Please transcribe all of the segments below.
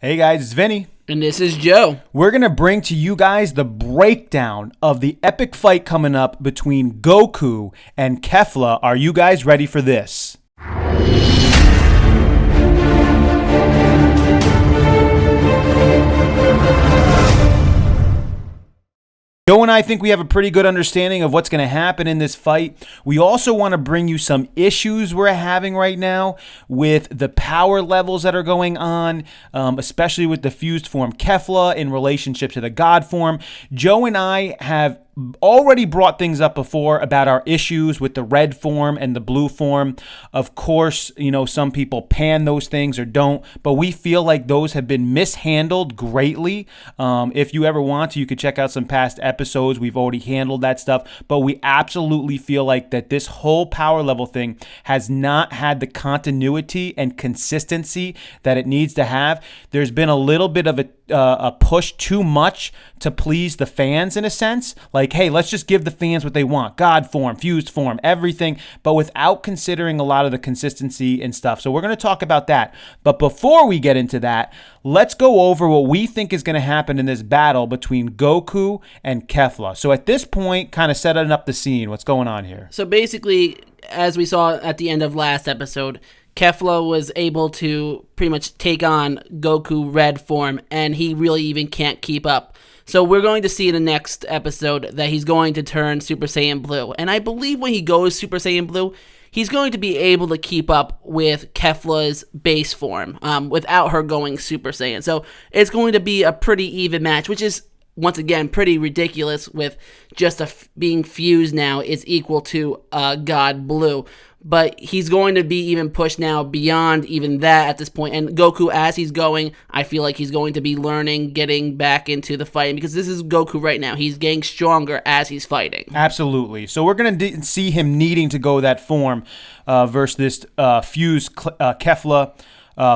Hey guys, it's Vinny. And this is Joe. We're going to bring to you guys the breakdown of the epic fight coming up between Goku and Kefla. Are you guys ready for this? Joe and I think we have a pretty good understanding of what's going to happen in this fight. We also want to bring you some issues we're having right now with the power levels that are going on, especially with the fused form Kefla in relationship to the God form. Joe and I have already brought things up before about our issues with the red form and the blue form. Of course, some people pan those things or don't, but we feel like those have been mishandled greatly. If you ever want to, you could check out some past episodes. We've already handled that stuff, but we absolutely feel like that this whole power level thing has not had the continuity and consistency that it needs to have. There's been a little bit of a push too much to please the fans in a sense. Like, hey, let's just give the fans what they want. God form, fused form, everything, but without considering a lot of the consistency and stuff. So we're going to talk about that. But before we get into that, let's go over what we think is going to happen in this battle between Goku and Kefla. So at this point, kind of setting up the scene. What's going on here? So basically, as we saw at the end of last episode, Kefla was able to pretty much take on Goku red form, and he really even can't keep up. So we're going to see in the next episode that he's going to turn Super Saiyan Blue. And I believe when he goes Super Saiyan Blue, he's going to be able to keep up with Kefla's base form without her going Super Saiyan. So it's going to be a pretty even match, which is, once again, pretty ridiculous with just being fused now is equal to God Blue. But he's going to be even pushed now beyond even that at this point. And Goku, as he's going, I feel like he's going to be learning, getting back into the fighting, because this is Goku right now. He's getting stronger as he's fighting. Absolutely. So we're going to see him needing to go that form versus this fused Kefla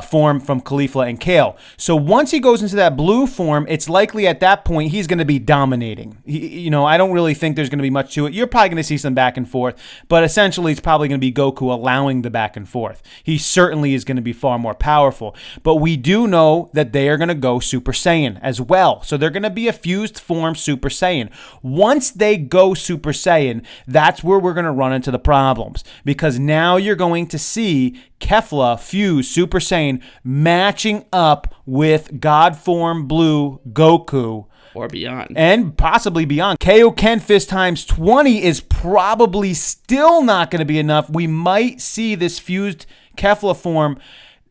form from Kefla and Kale. So once he goes into that blue form, it's likely at that point he's going to be dominating. I don't really think there's going to be much to it. You're probably going to see some back and forth, but essentially it's probably going to be Goku allowing the back and forth. He certainly is going to be far more powerful, but we do know that they are going to go Super Saiyan as well. So they're going to be a fused form Super Saiyan. Once they go Super Saiyan, that's where we're going to run into the problems, because now you're going to see Kefla fuse Super Saiyan matching up with God form blue Goku. Or beyond. And possibly beyond. Kaioken Fist times 20 is probably still not going to be enough. We might see this fused Kefla form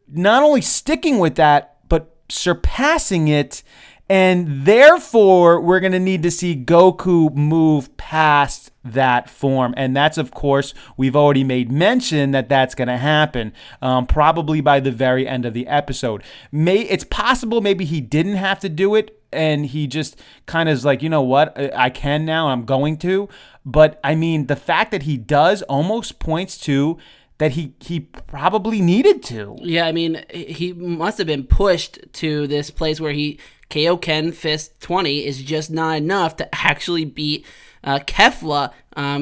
not only sticking with that, but surpassing it. And therefore, we're going to need to see Goku move past that form. And that's, of course, we've already made mention that that's going to happen probably by the very end of the episode. It's possible maybe he didn't have to do it, and he just kind of is like, you know what, I can now, I'm going to. But, I mean, the fact that he does almost points to that he probably needed to. Yeah, I mean, he must have been pushed to this place where Kaioken Fist 20 is just not enough to actually beat Kefla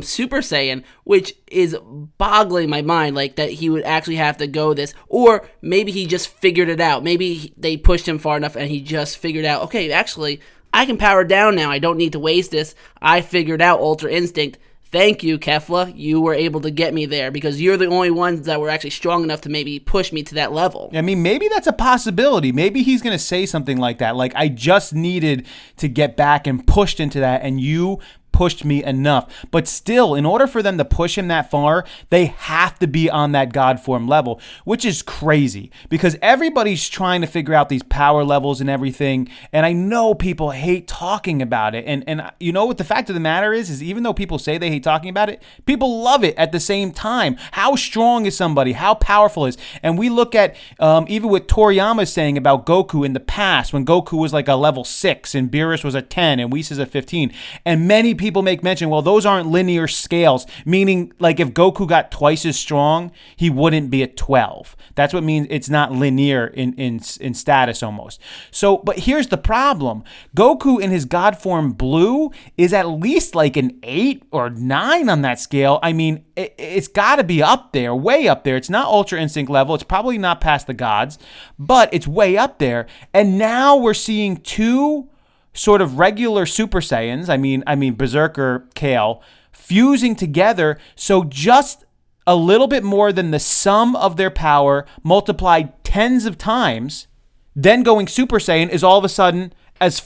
Super Saiyan, which is boggling my mind, like that he would actually have to go this. Or maybe he just figured it out. Maybe they pushed him far enough and he just figured out, okay, actually, I can power down now. I don't need to waste this. I figured out Ultra Instinct. Thank you, Kefla. You were able to get me there because you're the only ones that were actually strong enough to maybe push me to that level. I mean, maybe that's a possibility. Maybe he's going to say something like that. Like, I just needed to get back and pushed into that, and you pushed me enough. But still, in order for them to push him that far, they have to be on that God form level, which is crazy because everybody's trying to figure out these power levels and everything. And I know people hate talking about it. And you know what the fact of the matter is even though people say they hate talking about it, people love it at the same time. How strong is somebody? How powerful is? And we look at even what Toriyama is saying about Goku in the past when Goku was like a level 6 and Beerus was a 10 and Whis is a 15. And many people people make mention, well, those aren't linear scales, meaning like if Goku got twice as strong, he wouldn't be at 12. That's what means it's not linear in status almost. So, but here's the problem. Goku in his God form blue is at least like an 8 or 9 on that scale. I mean, it's got to be up there, way up there. It's not Ultra Instinct level. It's probably not past the gods, but it's way up there. And now we're seeing two sort of regular Super Saiyans, I mean Berserker Kale, fusing together. So just a little bit more than the sum of their power multiplied tens of times, then going Super Saiyan is all of a sudden as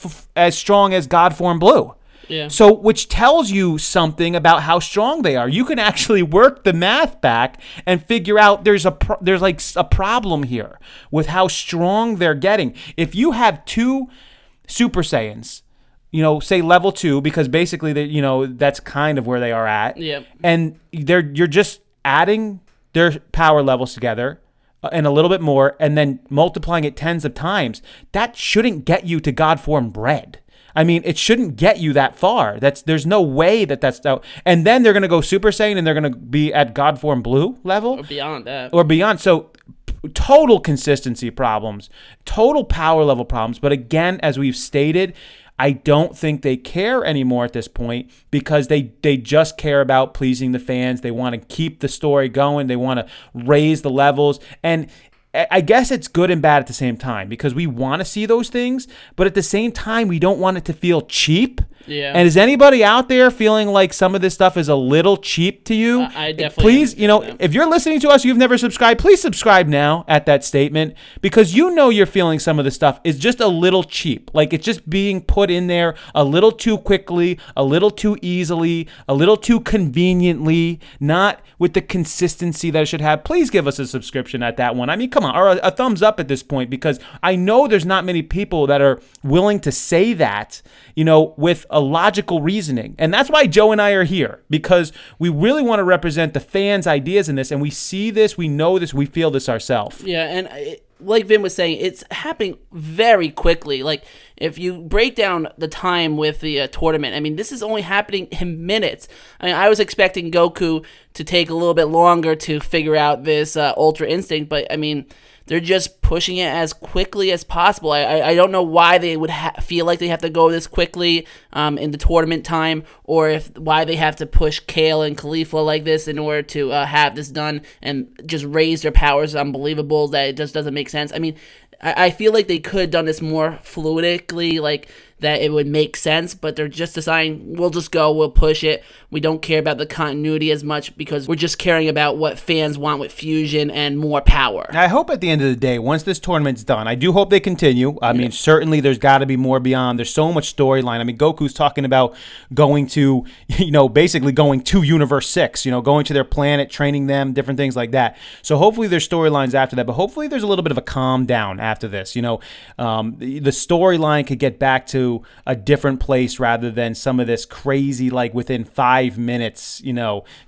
strong as God form blue. Yeah. So, which tells you something about how strong they are. You can actually work the math back and figure out there's like a problem here with how strong they're getting. If you have two Super Saiyans, say level 2, because basically that's kind of where they are at. Yep. And you're just adding their power levels together and a little bit more, and then multiplying it tens of times. That shouldn't get you to God form red. I mean, it shouldn't get you that far. There's no way that's out. And then they're going to go Super Saiyan and they're going to be at God form blue level. Or beyond that. Or beyond. So total consistency problems, total power level problems. But again, as we've stated, I don't think they care anymore at this point because they just care about pleasing the fans. They want to keep the story going. They want to raise the levels. And I guess it's good and bad at the same time because we want to see those things, but at the same time, we don't want it to feel cheap. Yeah. And is anybody out there feeling like some of this stuff is a little cheap to you? I definitely. Please, if you're listening to us, you've never subscribed, please subscribe now at that statement because you're feeling some of this stuff is just a little cheap. Like it's just being put in there a little too quickly, a little too easily, a little too conveniently, not with the consistency that it should have. Please give us a subscription at that one. I mean, come on, or a thumbs up at this point because I know there's not many people that are willing to say that, with a logical reasoning. And that's why Joe and I are here because we really want to represent the fans' ideas in this. And we see this, we know this, we feel this ourselves. Yeah, and like Vin was saying, it's happening very quickly. Like, if you break down the time with the tournament, I mean, this is only happening in minutes. I mean, I was expecting Goku to take a little bit longer to figure out this Ultra Instinct, but, I mean, they're just pushing it as quickly as possible. I don't know why they would feel like they have to go this quickly in the tournament time, or why they have to push Kale and Kefla like this in order to have this done and just raise their powers unbelievable that it just doesn't make sense. I mean, I feel like they could have done this more fluidically, like that it would make sense, but they're just deciding, we'll just go, we'll push it. We don't care about the continuity as much because we're just caring about what fans want with fusion and more power. I hope at the end of the day, once this tournament's done, I do hope they continue. I mean, certainly there's got to be more beyond. There's so much storyline. I mean, Goku's talking about going to, basically going to Universe 6, going to their planet, training them, different things like that. So hopefully there's storylines after that, but hopefully there's a little bit of a calm down after this. The storyline could get back to a different place rather than some of this crazy, like within 5 minutes,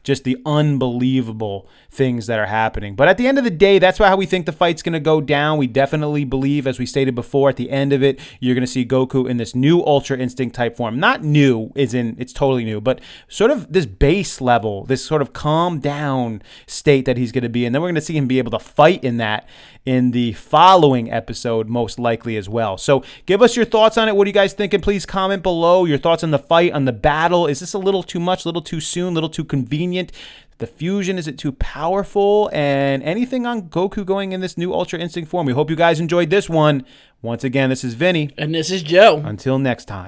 just the unbelievable things that are happening. But at the end of the day, that's how we think the fight's going to go down. We definitely believe, as we stated before, at the end of it, you're going to see Goku in this new Ultra Instinct type form. Not new, it's totally new, but sort of this base level, this sort of calm down state that he's going to be in. Then we're going to see him be able to fight in that in the following episode, most likely as well. So give us your thoughts on it. What do you guys think? And please comment below your thoughts on the fight, on the battle. Is this a little too much, a little too soon, a little too convenient? The fusion, is it too powerful? And anything on Goku going in this new Ultra Instinct form? We hope you guys enjoyed this one. Once again, this is Vinny. And this is Joe. Until next time.